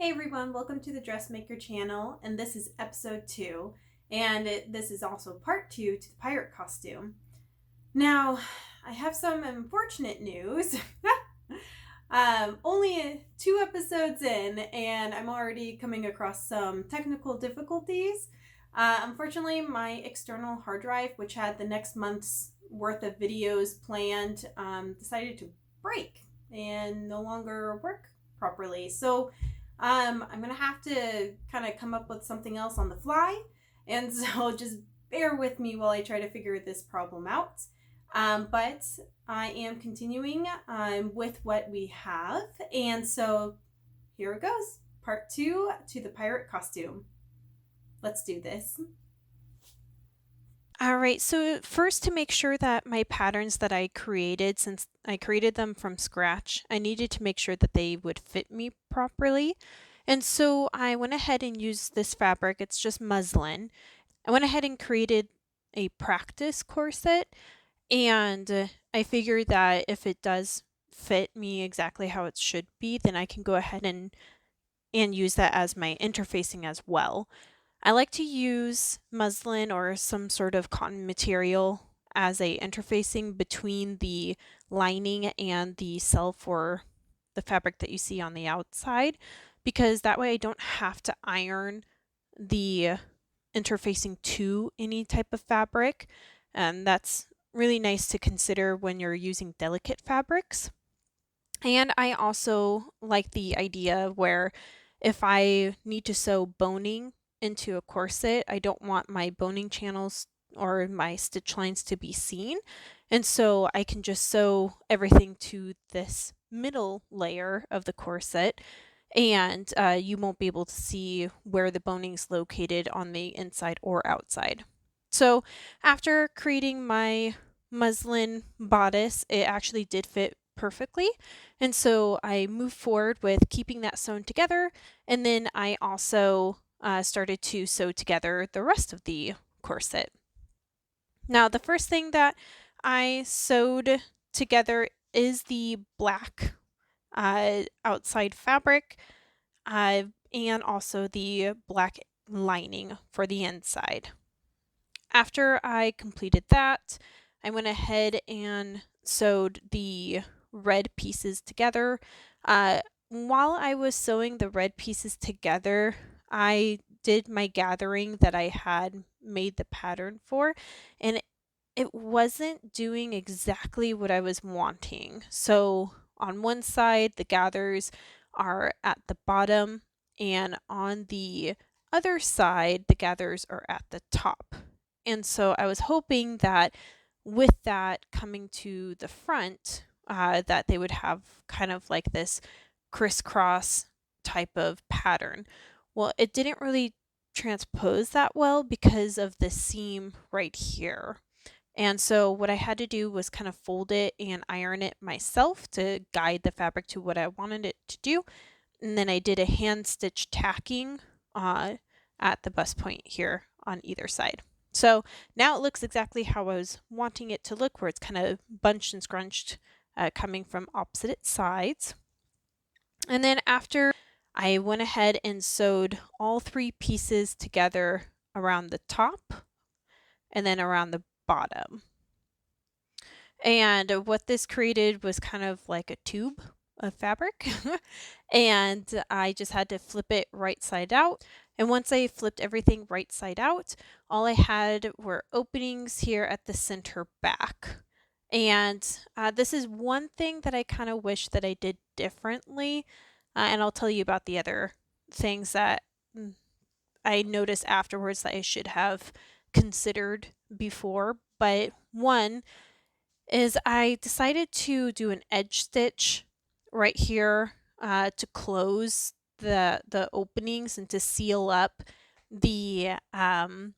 Hey everyone, welcome to the Dressmaker channel, and this is episode 2, and this is also part 2 to the pirate costume. Now, I have some unfortunate news. Only 2 episodes in, and I'm already coming across some technical difficulties. Unfortunately, my external hard drive, which had the next month's worth of videos planned, decided to break and no longer work properly. So I'm gonna have to kind of come up with something else on the fly, and so just bear with me while I try to figure this problem out. But I am continuing with what we have, and so here it goes. Part 2 to the pirate costume. Let's do this. All right, so first to make sure that my patterns that I created, since I created them from scratch, I needed to make sure that they would fit me properly. And so I went ahead and used this fabric, it's just muslin. I went ahead and created a practice corset, and I figured that if it does fit me exactly how it should be, then I can go ahead and use that as my interfacing as well. I like to use muslin or some sort of cotton material as a interfacing between the lining and the self or the fabric that you see on the outside, because that way I don't have to iron the interfacing to any type of fabric. And that's really nice to consider when you're using delicate fabrics. And I also like the idea where if I need to sew boning into a corset, I don't want my boning channels or my stitch lines to be seen. And so I can just sew everything to this middle layer of the corset, and you won't be able to see where the boning is located on the inside or outside. So after creating my muslin bodice, it actually did fit perfectly. And so I moved forward with keeping that sewn together. And then I also started to sew together the rest of the corset. Now, the first thing that I sewed together is the black outside fabric and also the black lining for the inside. After I completed that, I went ahead and sewed the red pieces together. While I was sewing the red pieces together, I did my gathering that I had made the pattern for, and it wasn't doing exactly what I was wanting. So on one side, the gathers are at the bottom, and on the other side, the gathers are at the top. And so I was hoping that with that coming to the front, that they would have kind of like this crisscross type of pattern. Well, it didn't really transpose that well because of the seam right here. And so what I had to do was kind of fold it and iron it myself to guide the fabric to what I wanted it to do. And then I did a hand stitch tacking at the bust point here on either side. So now it looks exactly how I was wanting it to look, where it's kind of bunched and scrunched coming from opposite sides. And then after I went ahead and sewed all 3 pieces together around the top and then around the bottom. And what this created was kind of like a tube of fabric. And I just had to flip it right side out. And once I flipped everything right side out, all I had were openings here at the center back. And this is one thing that I kind of wish that I did differently. And I'll tell you about the other things that I noticed afterwards that I should have considered before. But one is I decided to do an edge stitch right here to close the openings and to seal up the and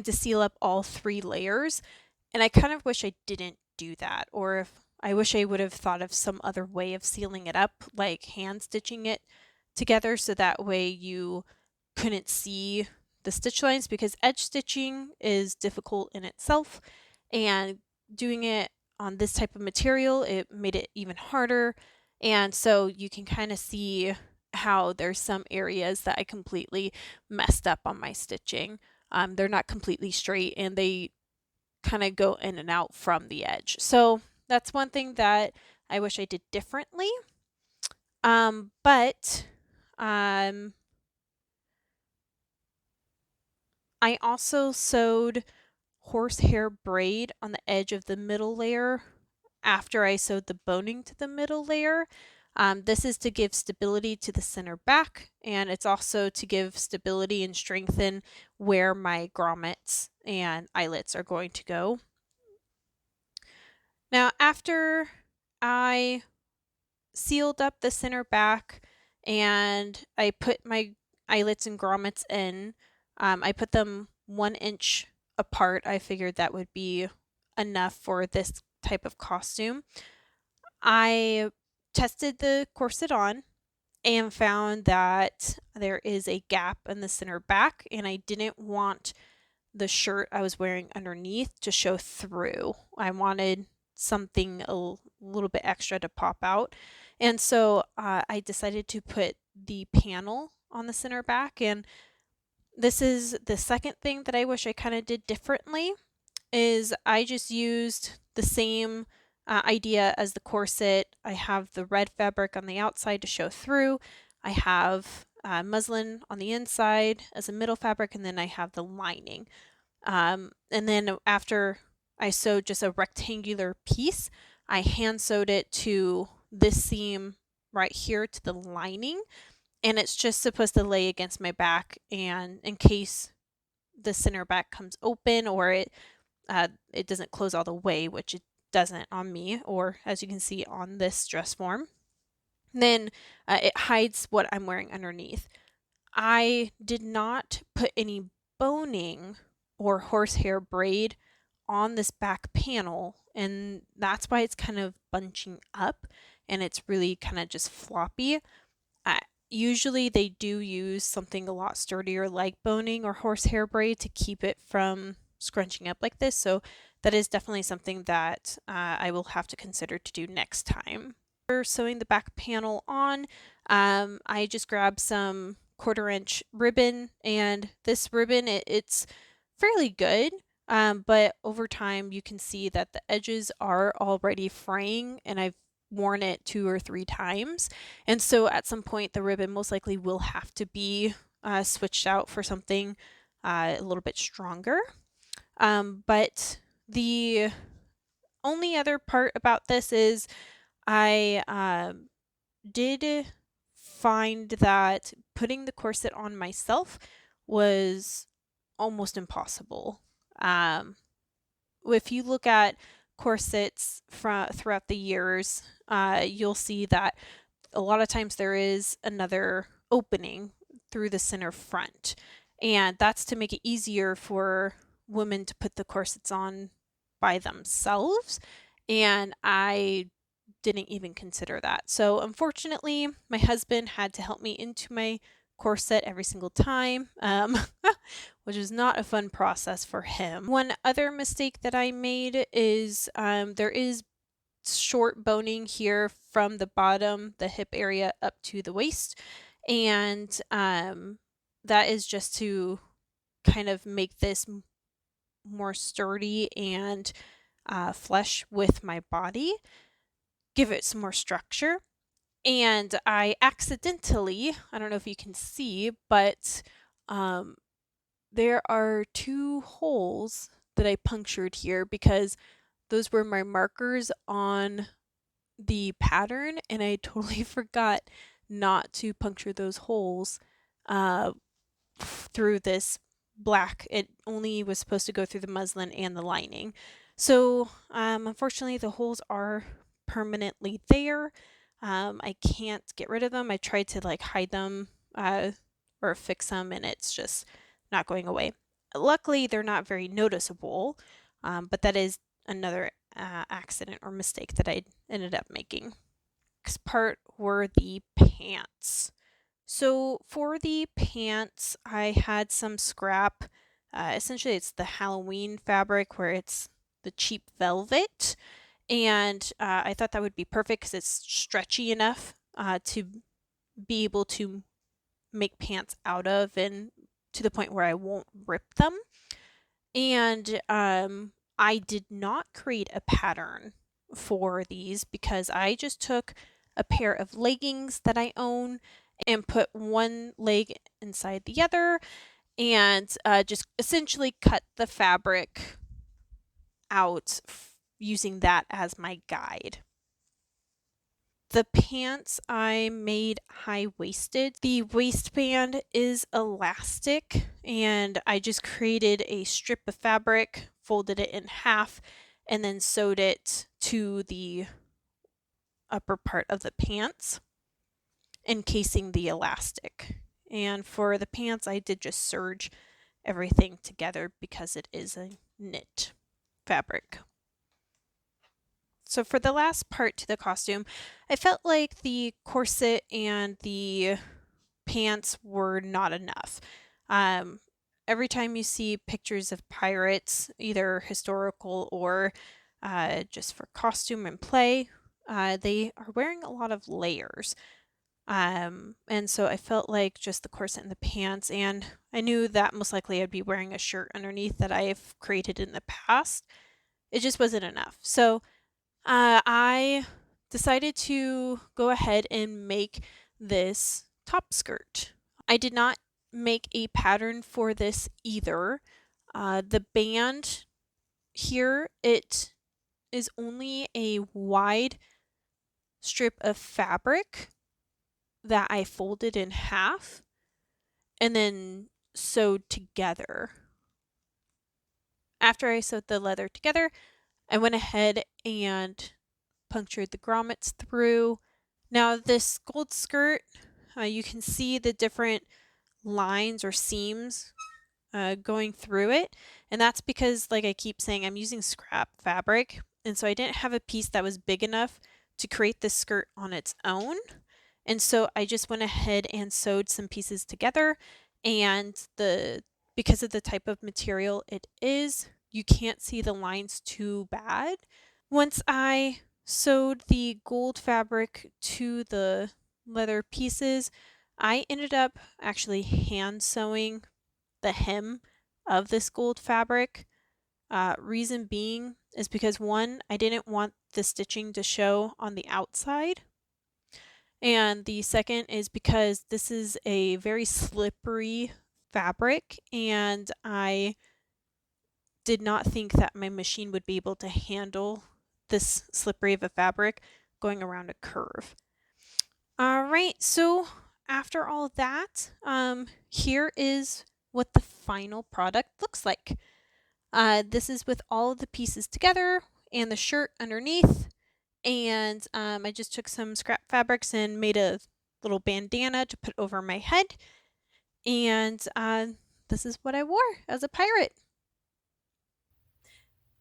to seal up all 3 layers. And I kind of wish I didn't do that, or if I wish I would have thought of some other way of sealing it up, like hand stitching it together so that way you couldn't see the stitch lines, because edge stitching is difficult in itself, and doing it on this type of material, it made it even harder. And so you can kind of see how there's some areas that I completely messed up on my stitching. They're not completely straight and they kind of go in and out from the edge. So that's one thing that I wish I did differently. But I also sewed horsehair braid on the edge of the middle layer after I sewed the boning to the middle layer. This is to give stability to the center back, and it's also to give stability and strengthen where my grommets and eyelets are going to go. Now, after I sealed up the center back and I put my eyelets and grommets in, I put them 1 inch apart. I figured that would be enough for this type of costume. I tested the corset on and found that there is a gap in the center back, and I didn't want the shirt I was wearing underneath to show through. I wanted something a little bit extra to pop out. And so I decided to put the panel on the center back. And this is the second thing that I wish I kind of did differently is I just used the same idea as the corset. I have the red fabric on the outside to show through. I have muslin on the inside as a middle fabric, and then I have the lining. And then after I sewed just a rectangular piece, I hand sewed it to this seam right here to the lining, and it's just supposed to lay against my back, and in case the center back comes open or it doesn't close all the way, which it doesn't on me, or as you can see on this dress form, then it hides what I'm wearing underneath. I did not put any boning or horsehair braid on this back panel, and that's why it's kind of bunching up and it's really kind of just floppy. Usually they do use something a lot sturdier like boning or horsehair braid to keep it from scrunching up like this, so that is definitely something that I will have to consider to do next time. For sewing the back panel on, I just grabbed some 1/4 inch ribbon, and this ribbon it's fairly good, but over time you can see that the edges are already fraying, and I've worn it 2 or 3 times, and so at some point the ribbon most likely will have to be switched out for something a little bit stronger. But the only other part about this is I did find that putting the corset on myself was almost impossible. If you look at corsets throughout the years, you'll see that a lot of times there is another opening through the center front, and that's to make it easier for women to put the corsets on by themselves, and I didn't even consider that. So unfortunately, my husband had to help me into my corset every single time, which is not a fun process for him. One other mistake that I made is there is short boning here from the bottom, the hip area, up to the waist, and that is just to kind of make this more sturdy and flush with my body, give it some more structure. And I accidentally, I don't know if you can see, but there are 2 holes that I punctured here because those were my markers on the pattern, and I totally forgot not to puncture those holes through this black. It only was supposed to go through the muslin and the lining. So unfortunately the holes are permanently there. I can't get rid of them. I tried to like hide them or fix them, and it's just not going away. Luckily they're not very noticeable, but that is another accident or mistake that I ended up making. Next part were the pants. So for the pants, I had some scrap. Essentially, it's the Halloween fabric where it's the cheap velvet. And I thought that would be perfect because it's stretchy enough to be able to make pants out of, and to the point where I won't rip them. And I did not create a pattern for these because I just took a pair of leggings that I own and put one leg inside the other, and just essentially cut the fabric out using that as my guide. The pants I made high-waisted. The waistband is elastic, and I just created a strip of fabric, folded it in half, and then sewed it to the upper part of the pants, encasing the elastic. And for the pants, I did just serge everything together because it is a knit fabric. So for the last part to the costume, I felt like the corset and the pants were not enough. Every time you see pictures of pirates, either historical or just for costume and play, they are wearing a lot of layers. And so I felt like just the corset and the pants, and I knew that most likely I'd be wearing a shirt underneath that I've created in the past. It just wasn't enough. So I decided to go ahead and make this top skirt. I did not make a pattern for this either. The band here, it is only a wide strip of fabric that I folded in half and then sewed together. After I sewed the leather together, I went ahead and punctured the grommets through. Now this gold skirt, you can see the different lines or seams going through it, and that's because, like I keep saying, I'm using scrap fabric, and so I didn't have a piece that was big enough to create this skirt on its own, and so I just went ahead and sewed some pieces together, and because of the type of material it is, you can't see the lines too bad. Once I sewed the gold fabric to the leather pieces, I ended up actually hand sewing the hem of this gold fabric. Reason being is because, one, I didn't want the stitching to show on the outside. And the second is because this is a very slippery fabric, and I did not think that my machine would be able to handle this slippery of a fabric going around a curve. All right, so after all that, here is what the final product looks like. This is with all of the pieces together and the shirt underneath. And I just took some scrap fabrics and made a little bandana to put over my head. And this is what I wore as a pirate.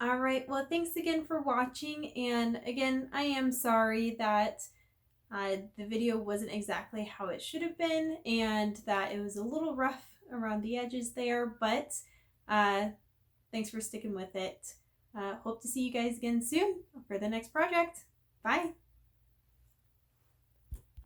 All right, well, thanks again for watching. And again, I am sorry that the video wasn't exactly how it should have been and that it was a little rough around the edges there, but thanks for sticking with it. Hope to see you guys again soon for the next project. Bye.